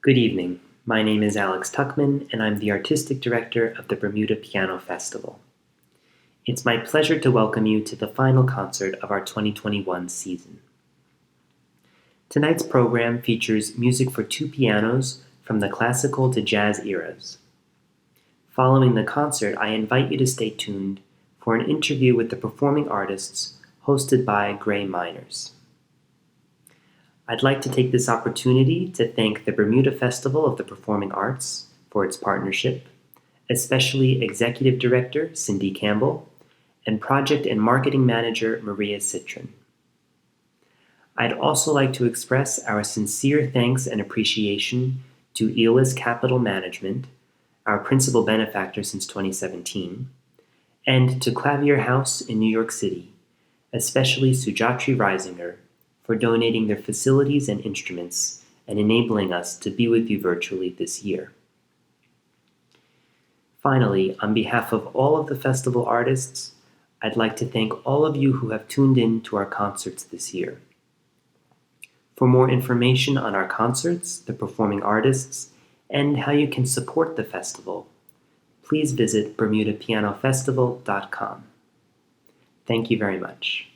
Good evening. My name is Alex Tuchman, and I'm the Artistic Director of the Bermuda Piano Festival. It's my pleasure to welcome you to the final concert of our 2021 season. Tonight's program features music for two pianos from the classical to jazz eras. Following the concert, I invite you to stay tuned for an interview with the performing artists hosted by Gray Miners. I'd like to take this opportunity to thank the Bermuda Festival of the Performing Arts for its partnership, especially Executive Director Cindy Campbell and Project and Marketing Manager Maria Citron. I'd also like to express our sincere thanks and appreciation to Eolus Capital Management, our principal benefactor since 2017, and to Klavierhaus in New York City, especially Sujatri Reisinger, for donating their facilities and instruments and enabling us to be with you virtually this year. Finally, on behalf of all of the festival artists, I'd like to thank all of you who have tuned in to our concerts this year. For more information on our concerts, the performing artists, and how you can support the festival, please visit bermudapianofestival.com. Thank you very much.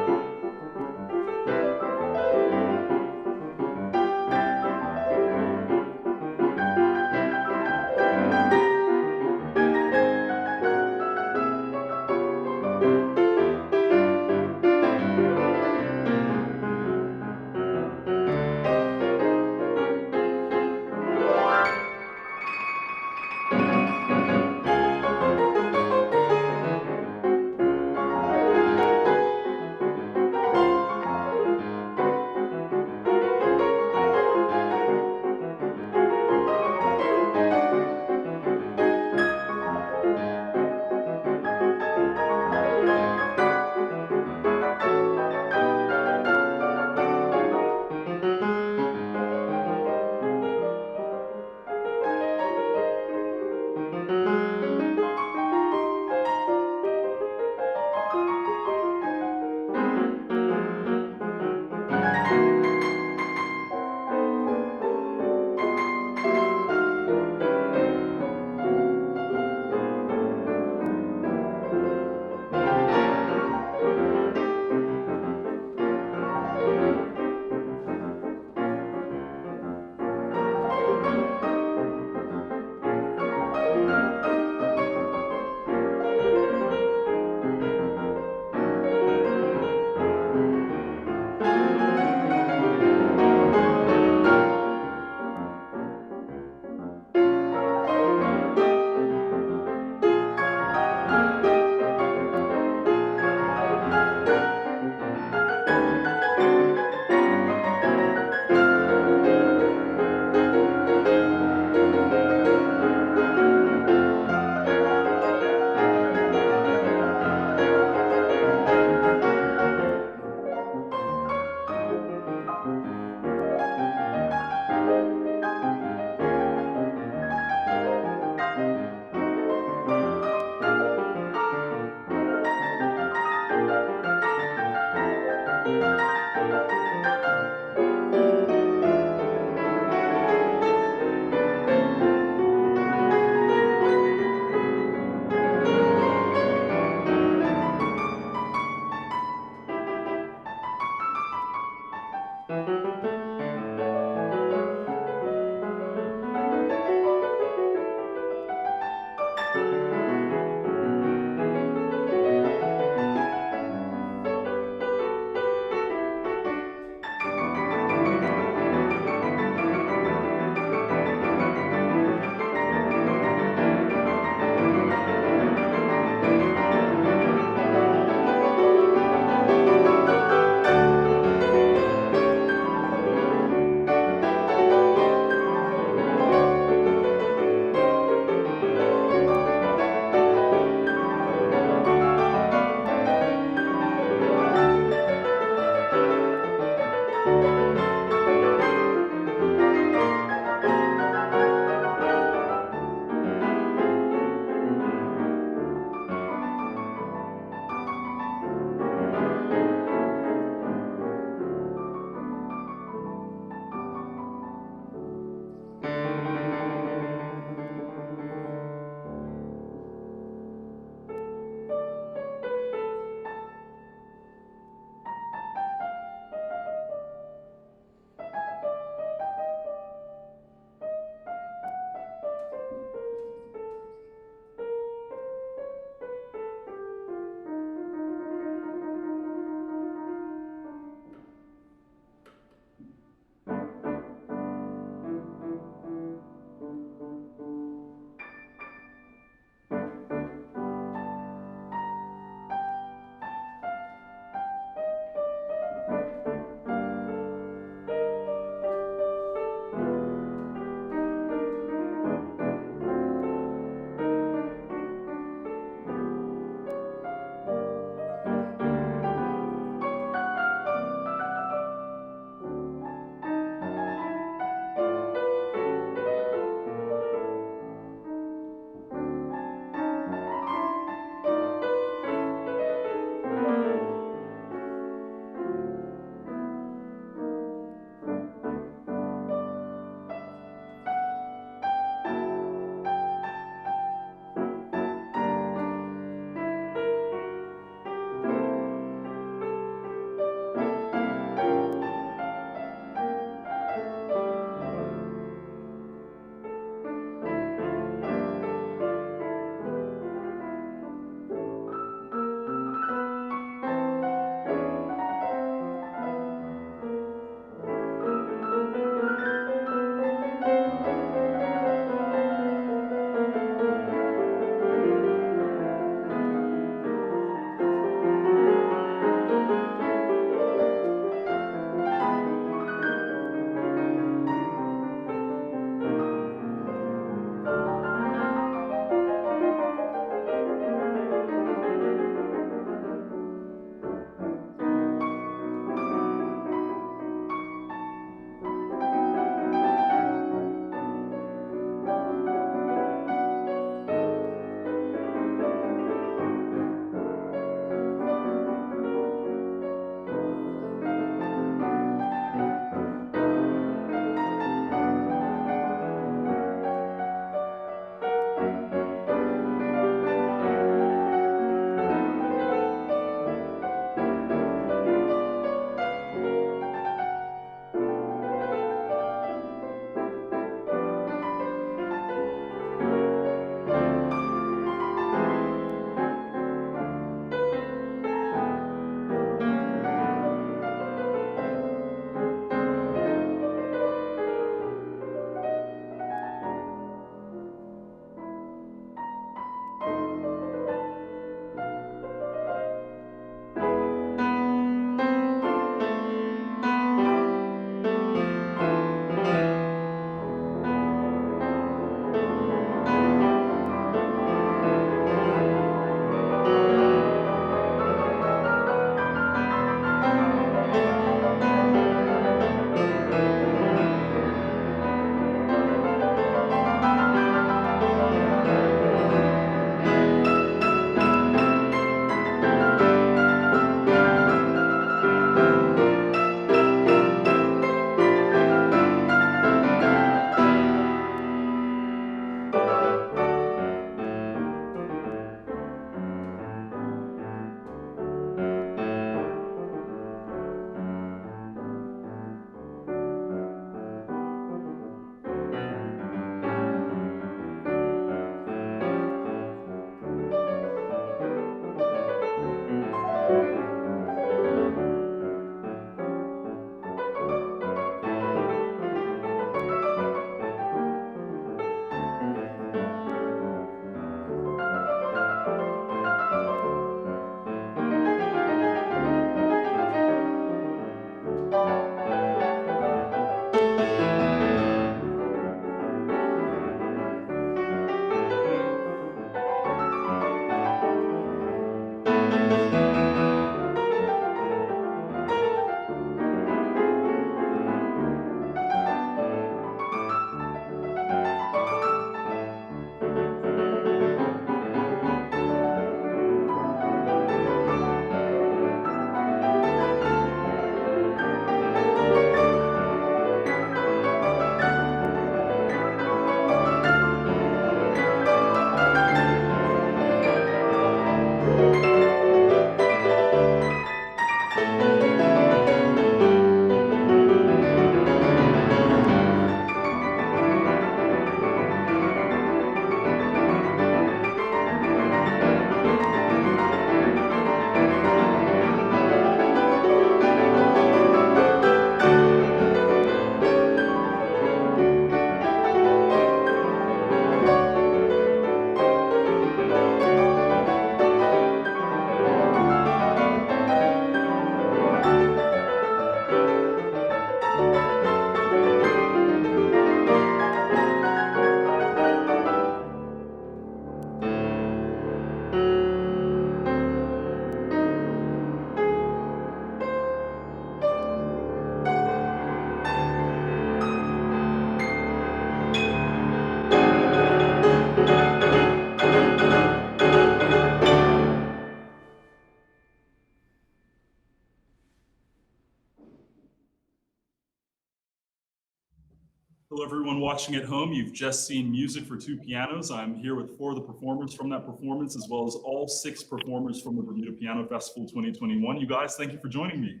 Hello, everyone watching at home. You've just seen Music for Two Pianos. I'm here with 4 of the performers from that performance, as well as all 6 performers from the Bermuda Piano Festival 2021. You guys, thank you for joining me.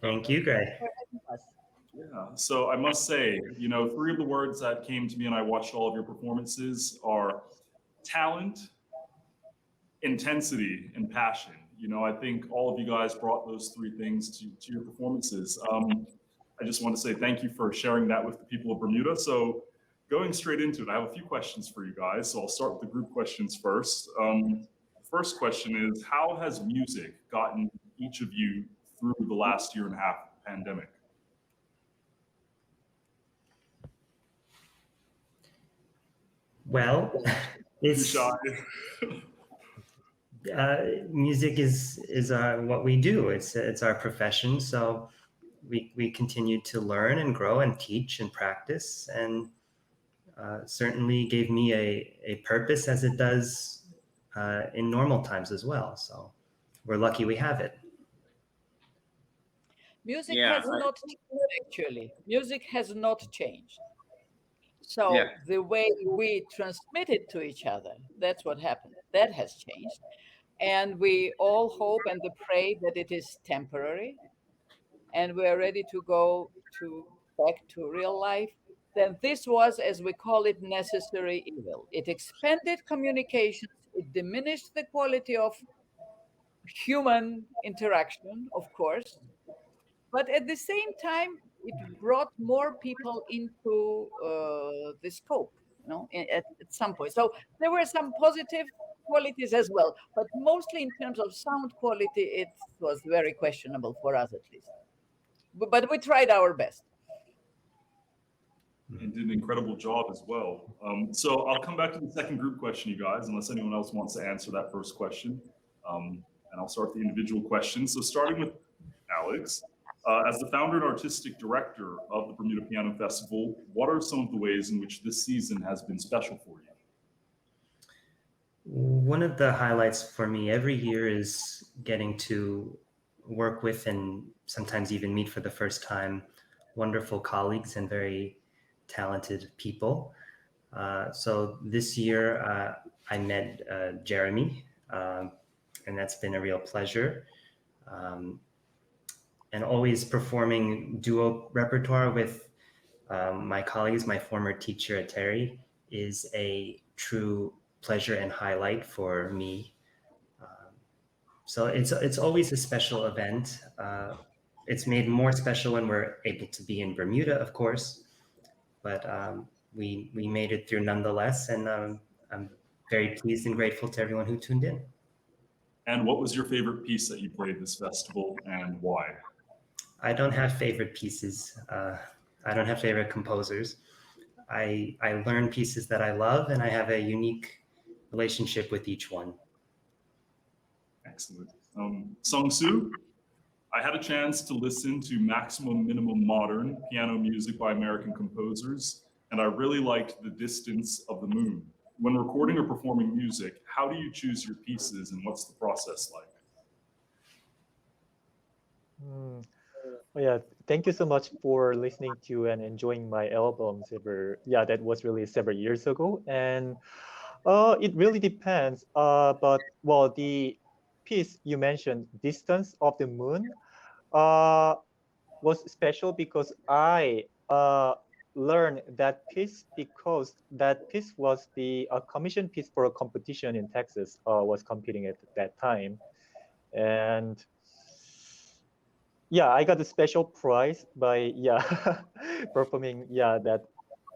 Thank you, Greg. Yeah, so I must say, 3 of the words that came to me and I watched all of your performances are talent, intensity, and passion. I think all of you guys brought those 3 things to your performances. I just want to say thank you for sharing that with the people of Bermuda. So going straight into it, I have a few questions for you guys. So I'll start with the group questions first. The first question is, how has music gotten each of you through the last year and a half of the pandemic? Well, it's music is what we do. It's our profession. So we continue to learn and grow and teach and practice, and certainly gave me a purpose, as it does in normal times as well. So we're lucky we have it. Music has not changed, actually. Music has not changed. So the way we transmit it to each other, that's what happened. That has changed. And we all hope and pray that it is temporary. And we're ready to go back to real life. Then this was, as we call it, necessary evil. It expanded communications. It diminished the quality of human interaction, of course. But at the same time, it brought more people into the scope, at some point. So there were some positive qualities as well, but mostly in terms of sound quality, it was very questionable for us, at least. But we tried our best. And did an incredible job as well. So I'll come back to the second group question, you guys, unless anyone else wants to answer that first question. And I'll start the individual questions. So starting with Alex, as the founder and artistic director of the Bermuda Piano Festival, what are some of the ways in which this season has been special for you? One of the highlights for me every year is getting to work with and sometimes even meet for the first time wonderful colleagues and very talented people. So this year I met Jeremy, and that's been a real pleasure. And always performing duo repertoire with my colleagues, my former teacher Eteri, is a true pleasure and highlight for me. So it's always a special event. It's made more special when we're able to be in Bermuda, of course, but we made it through nonetheless, and I'm very pleased and grateful to everyone who tuned in. And what was your favorite piece that you played this festival, and why? I don't have favorite pieces. I don't have favorite composers. I learn pieces that I love, and I have a unique relationship with each one. Excellent. Sung-Soo, I had a chance to listen to Maximum Minimum Modern piano music by American composers, and I really liked The Distance of the Moon. When recording or performing music, how do you choose your pieces, and what's the process like? Yeah, thank you so much for listening to and enjoying my albums. That was really several years ago, and it really depends. But well, the piece you mentioned, "Distance of the Moon," was special because I learned that piece because that piece was the commission piece for a competition in Texas. Was competing at that time, and I got a special prize by performing that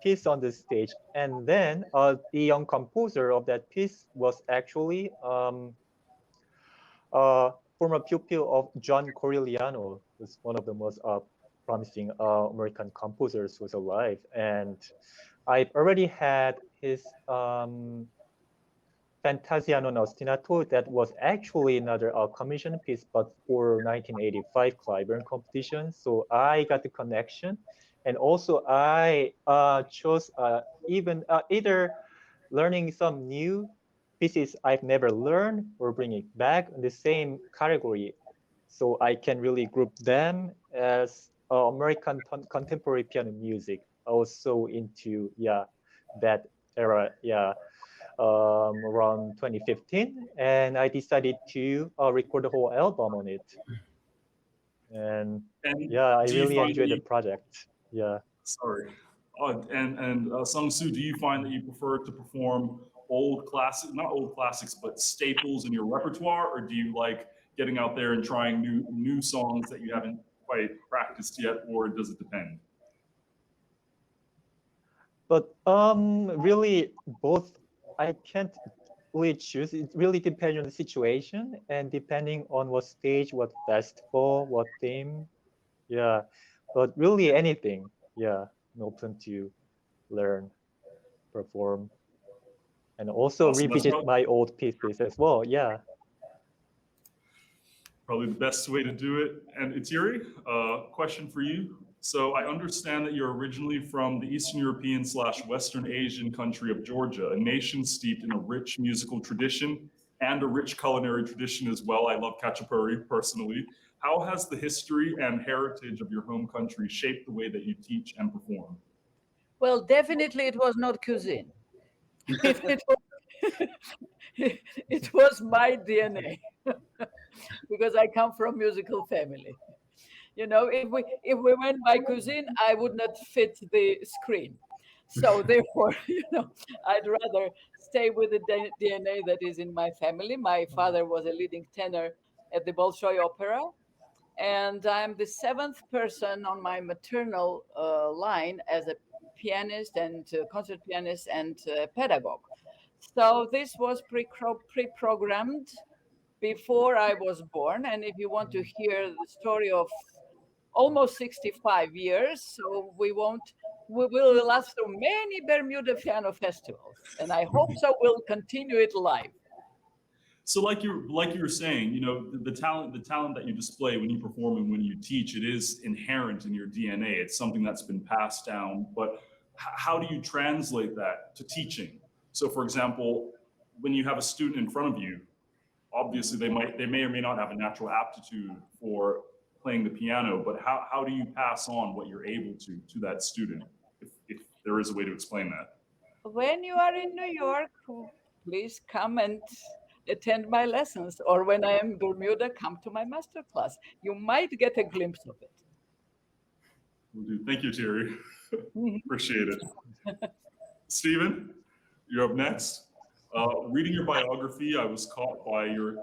piece on the stage. And then the young composer of that piece was actually former pupil of John Corigliano, who's one of the most promising American composers who's alive. And I've already had his Fantasia non ostinato that was actually another commission piece, but for 1985 Clyburn competition. So I got the connection, and also I chose either learning some new pieces I've never learned or bring it back in the same category, so I can really group them as American contemporary piano music. I was so into that era, around 2015, and I decided to record the whole album on it. And I do you really find enjoyed the that project. Yeah. sorry. Sung-Soo, do you find that you prefer to perform not old classics, but staples in your repertoire, or do you like getting out there and trying new songs that you haven't quite practiced yet, or does it depend? But really both. I can't really choose. It really depends on the situation and depending on what stage, what festival, what theme. Yeah, but really anything. Yeah, I'm open to learn, perform, and also Awesome. That's revisit my old pieces as well. Yeah. probably the best way to do it. And Eteri, question for you. So I understand that you're originally from the Eastern European / Western Asian country of Georgia, a nation steeped in a rich musical tradition and a rich culinary tradition as well. I love khachapuri personally. How has the history and heritage of your home country shaped the way that you teach and perform? Well, definitely it was not cuisine. It was my DNA because I come from musical family. You know, if we went by cuisine, I would not fit the screen. So therefore, I'd rather stay with the DNA that is in my family. My father was a leading tenor at the Bolshoi Opera, and I'm the seventh person on my maternal line as a pianist and concert pianist and pedagogue. So this was pre-programmed before I was born. And if you want to hear the story of almost 65 years, so we will last through many Bermuda piano festivals. And I hope so we'll continue it live. So like you were saying, the talent that you display when you perform and when you teach, it is inherent in your DNA. It's something that's been passed down. But how do you translate that to teaching? So for example, when you have a student in front of you, obviously they may or may not have a natural aptitude for playing the piano, but how do you pass on what you're able to that student, if there is a way to explain that? When you are in New York, please come and attend my lessons, or when I am in Bermuda, come to my master class. You might get a glimpse of it. Will do. Thank you, Terry. Appreciate it. Stephen, you're up next. Reading your biography, I was caught by your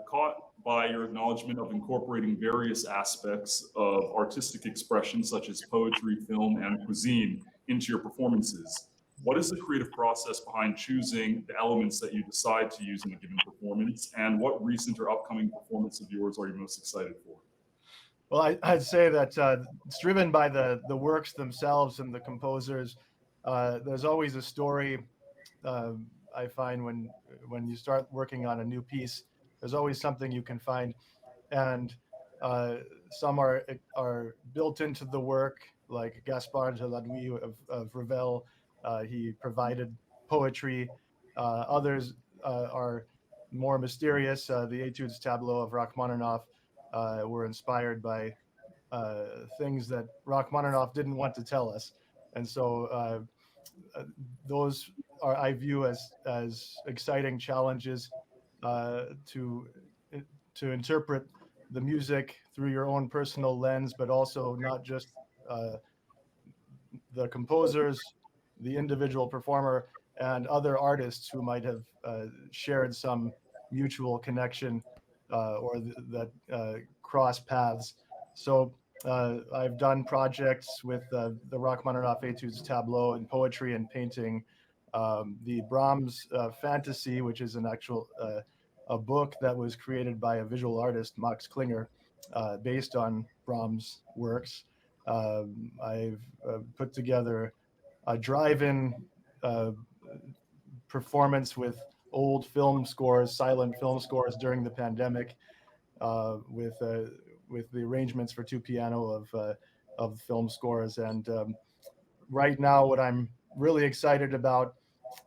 acknowledgement of incorporating various aspects of artistic expression, such as poetry, film, and cuisine, into your performances. What is the creative process behind choosing the elements that you decide to use in a given performance, and what recent or upcoming performance of yours are you most excited for? Well, I'd say that it's driven by the works themselves and the composers. There's always a story. I find when you start working on a new piece, there's always something you can find, and some are built into the work, like Gaspard de la Nuit of Ravel. He provided poetry. Others are more mysterious. The Etudes Tableau of Rachmaninoff were inspired by things that Rachmaninoff didn't want to tell us, and so those I view as exciting challenges to interpret the music through your own personal lens, but also not just the composers, the individual performer, and other artists who might have shared some mutual connection or that cross paths. So I've done projects with the Rachmaninoff Etudes Tableau in poetry and painting, the Brahms Fantasy, which is an actual a book that was created by a visual artist, Max Klinger, based on Brahms' works. I've put together a drive-in performance with old film scores, silent film scores during the pandemic, with the arrangements for two piano of film scores. And right now, what I'm really excited about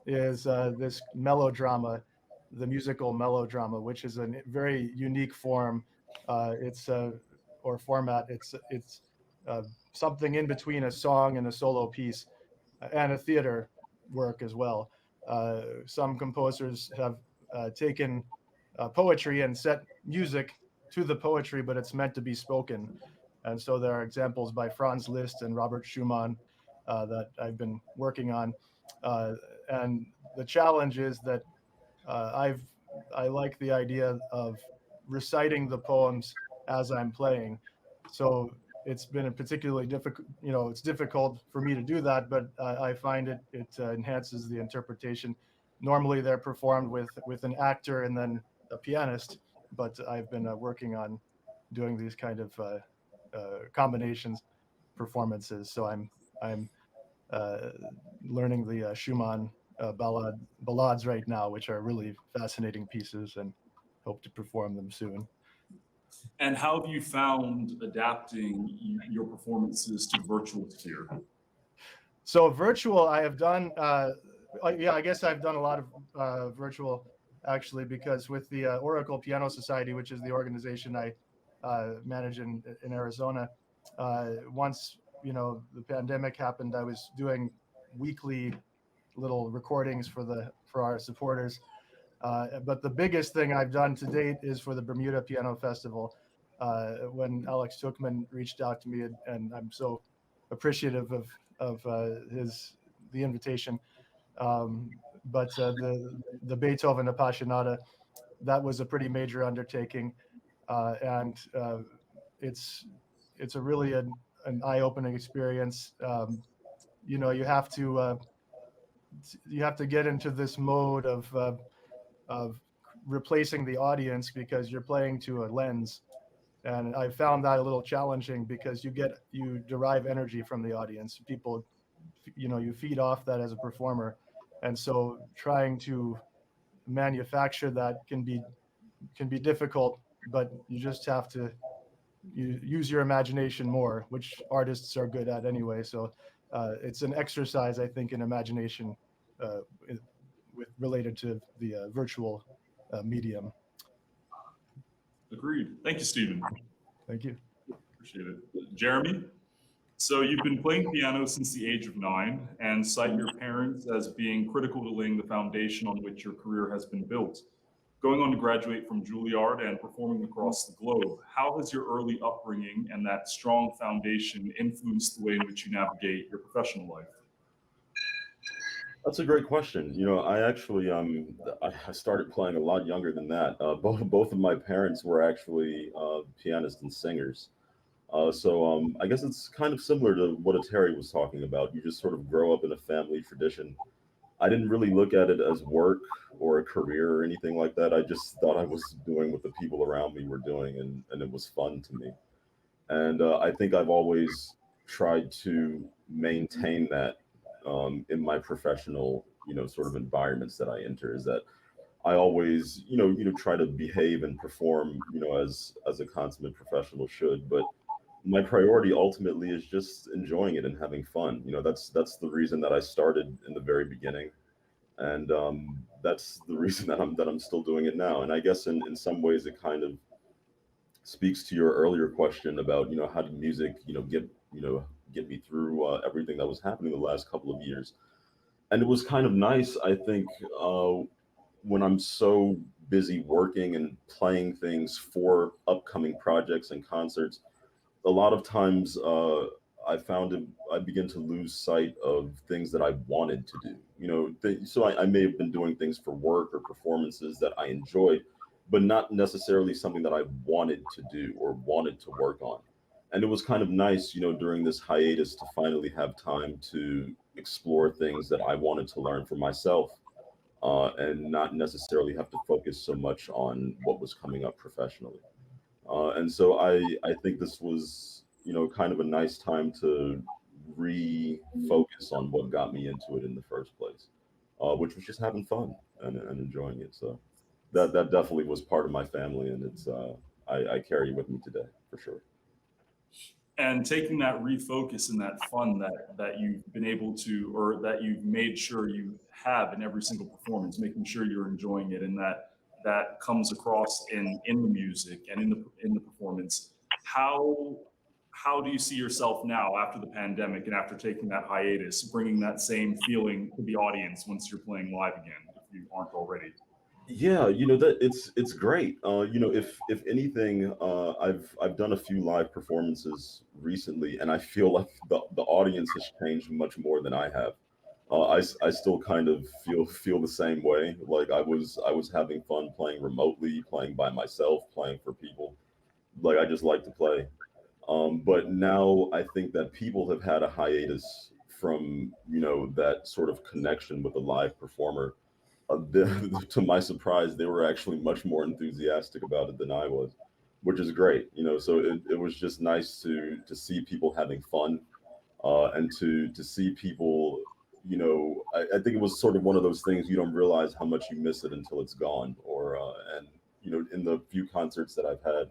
is this melodrama, the musical melodrama, which is a very unique form. Or format. It's something in between a song and a solo piece. and a theater work as well. Some composers have taken poetry and set music to the poetry, but it's meant to be spoken. And so there are examples by Franz Liszt and Robert Schumann that I've been working on. And the challenge is that I like the idea of reciting the poems as I'm playing. So it's been a particularly difficult, it's difficult for me to do that, but I find it enhances the interpretation. Normally they're performed with an actor and then a pianist, but I've been working on doing these kind of combinations performances. So I'm learning the Schumann ballades right now, which are really fascinating pieces, and hope to perform them soon. And how have you found adapting your performances to virtual sphere? So virtual, I have done, I guess I've done a lot of virtual actually, because with the Oracle Piano Society, which is the organization I manage in Arizona, once the pandemic happened, I was doing weekly little recordings for our supporters. But the biggest thing I've done to date is for the Bermuda Piano Festival. When Alex Tuchman reached out to me, and I'm so appreciative of the invitation. But the Beethoven Appassionata, that was a pretty major undertaking, and it's a really an eye-opening experience. You have to get into this mode of replacing the audience, because you're playing to a lens, and I found that a little challenging, because you derive energy from the audience. People, you feed off that as a performer, and so trying to manufacture that can be difficult, but you just have to use your imagination more, which artists are good at anyway. So it's an exercise, I think, in imagination related to the virtual medium. Agreed. Thank you, Stephen. Thank you. Appreciate it. Jeremy, so you've been playing piano since the age of 9 and cite your parents as being critical to laying the foundation on which your career has been built. Going on to graduate from Juilliard and performing across the globe, how has your early upbringing and that strong foundation influenced the way in which you navigate your professional life? That's a great question. I actually I started playing a lot younger than that. Both of my parents were actually pianists and singers. So I guess it's kind of similar to what Eteri was talking about. You just sort of grow up in a family tradition. I didn't really look at it as work or a career or anything like that. I just thought I was doing what the people around me were doing, and it was fun to me. And I think I've always tried to maintain that in my professional, sort of environments that I enter, is that I always, try to behave and perform, as a consummate professional should. But my priority ultimately is just enjoying it and having fun. That's the reason that I started in the very beginning, and that's the reason that I'm still doing it now. And I guess in some ways it kind of speaks to your earlier question about how did music get me through everything that was happening the last couple of years. And it was kind of nice, I think, when I'm so busy working and playing things for upcoming projects and concerts, a lot of times I found I begin to lose sight of things that I wanted to do. So I may have been doing things for work or performances that I enjoyed, but not necessarily something that I wanted to do or wanted to work on. And it was kind of nice, during this hiatus to finally have time to explore things that I wanted to learn for myself, and not necessarily have to focus so much on what was coming up professionally. And so I think this was, kind of a nice time to refocus on what got me into it in the first place, which was just having fun and enjoying it. So that definitely was part of my family, and it's I carry it with me today for sure. And taking that refocus and that fun that you've been able to, or that you've made sure you have in every single performance, making sure you're enjoying it, and that comes across in the music and in the performance. How how do you see yourself now after the pandemic and after taking that hiatus, bringing that same feeling to the audience once you're playing live again, if you aren't already? Yeah, that it's great. If anything, I've done a few live performances recently, and I feel like the audience has changed much more than I have. I still kind of feel the same way. Like I was having fun playing remotely, playing by myself, playing for people. Like I just like to play. But now I think that people have had a hiatus from that sort of connection with a live performer. To my surprise, they were actually much more enthusiastic about it than I was, which is great. So it was just nice to see people having fun, and to see people. I think it was sort of one of those things you don't realize how much you miss it until it's gone. And in the few concerts that I've had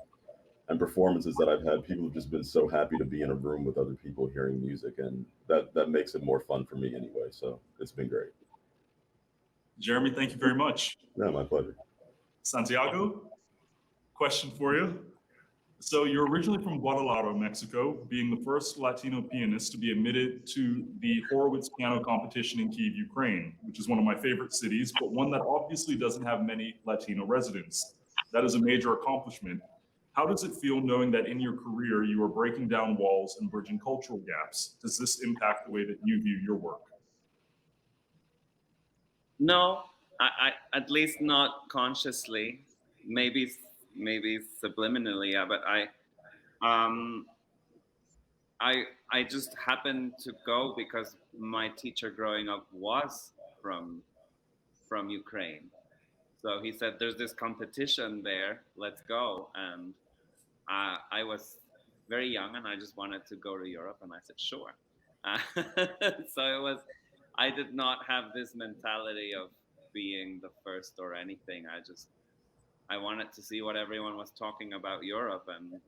and performances that I've had, people have just been so happy to be in a room with other people hearing music, and that makes it more fun for me anyway. So it's been great. Jeremy, thank you very much. Yeah, my pleasure. Santiago, question for you. So you're originally from Guadalajara, Mexico, being the first Latino pianist to be admitted to the Horowitz piano competition in Kyiv, Ukraine, which is one of my favorite cities, but one that obviously doesn't have many Latino residents. That is a major accomplishment. How does it feel knowing that in your career you are breaking down walls and bridging cultural gaps? Does this impact the way that you view your work? No, I at least not consciously. Maybe subliminally, yeah. But I just happened to go because my teacher growing up was from Ukraine. So he said, "There's this competition there. Let's go." And I was very young, and I just wanted to go to Europe, and I said, "Sure." So it was. I did not have this mentality of being the first or anything. I wanted to see what everyone was talking about Europe, and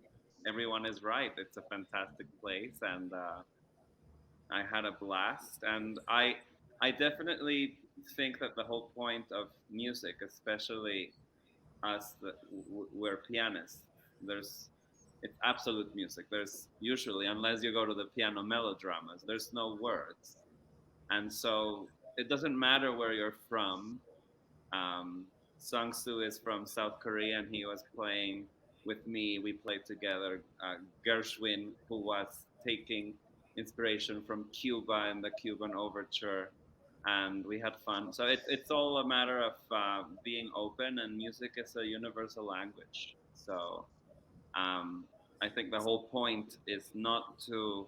everyone is right. It's a fantastic place, and I had a blast. And I definitely think that the whole point of music, especially us, we're pianists. It's absolute music. There's usually, unless you go to the piano melodramas, there's no words. And so it doesn't matter where you're from. Sung-Soo is from South Korea, and he was playing with me. We played together. Gershwin, who was taking inspiration from Cuba and the Cuban Overture, and we had fun. So it's all a matter of being open, and music is a universal language. So I think the whole point is not to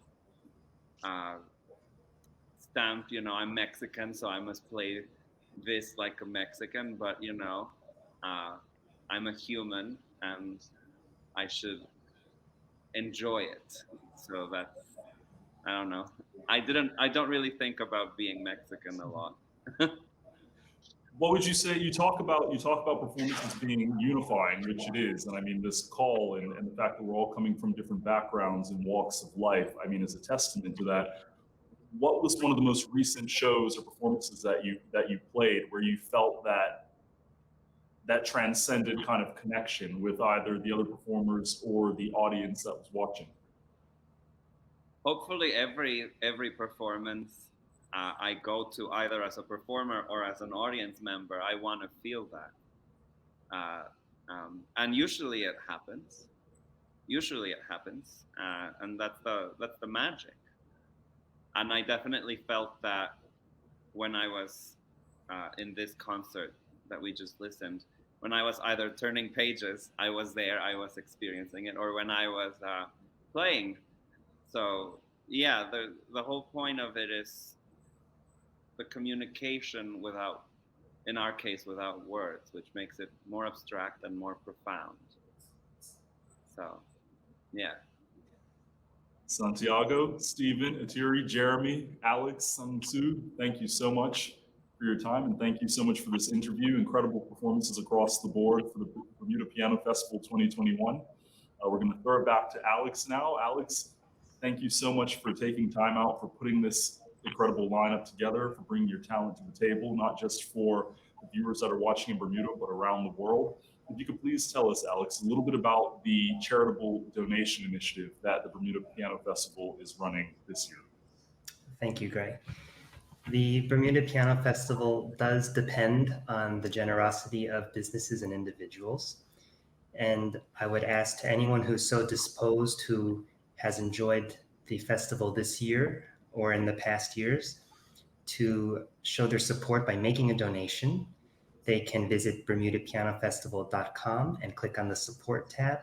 stamp, I'm Mexican, so I must play this like a Mexican, but I'm a human and I should enjoy it. So that's, I don't know. I don't really think about being Mexican a lot. What would you say? You talk about performances being unifying, which it is, and I mean this call and the fact that we're all coming from different backgrounds and walks of life, I mean, is a testament to that. What was one of the most recent shows or performances that you played where you felt that transcended kind of connection with either the other performers or the audience that was watching? Hopefully every performance I go to, either as a performer or as an audience member, I want to feel that. And usually it happens. And that's the magic. And I definitely felt that when I was in this concert that we just listened, when I was either turning pages, I was there, I was experiencing it, or when I was playing. So yeah, the whole point of it is the communication without, in our case, without words, which makes it more abstract and more profound. So yeah. Santiago, Stephen, Eteri, Jeremy, Alex, Sung-Soo, thank you so much for your time, and thank you so much for this interview. Incredible performances across the board for the Bermuda Piano Festival 2021. We're going to throw it back to Alex now. Alex, thank you so much for taking time out, for putting this incredible lineup together, for bringing your talent to the table, not just for the viewers that are watching in Bermuda, but around the world. if you could please tell us, Alex, a little bit about the charitable donation initiative that the Bermuda Piano Festival is running this year. Thank you, Greg. The Bermuda Piano Festival does depend on the generosity of businesses and individuals. And I would ask to anyone who's so disposed, who has enjoyed the festival this year or in the past years, to show their support by making a donation. They can visit bermudapianofestival.com and click on the support tab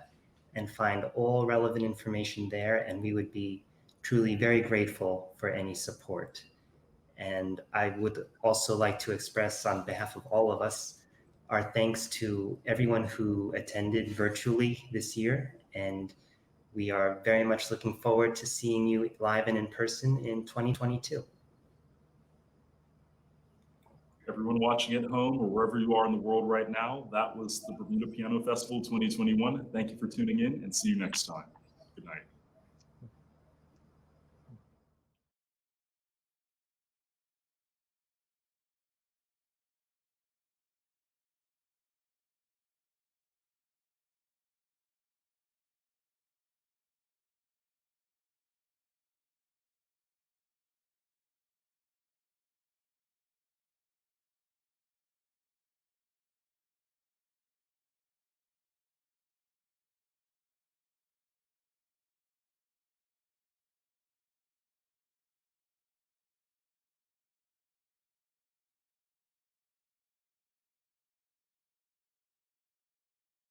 and find all relevant information there. And we would be truly very grateful for any support. And I would also like to express on behalf of all of us our thanks to everyone who attended virtually this year. And we are very much looking forward to seeing you live and in person in 2022. Everyone watching at home or wherever you are in the world right now, that was the Bermuda Piano Festival 2021. Thank you for tuning in and see you next time.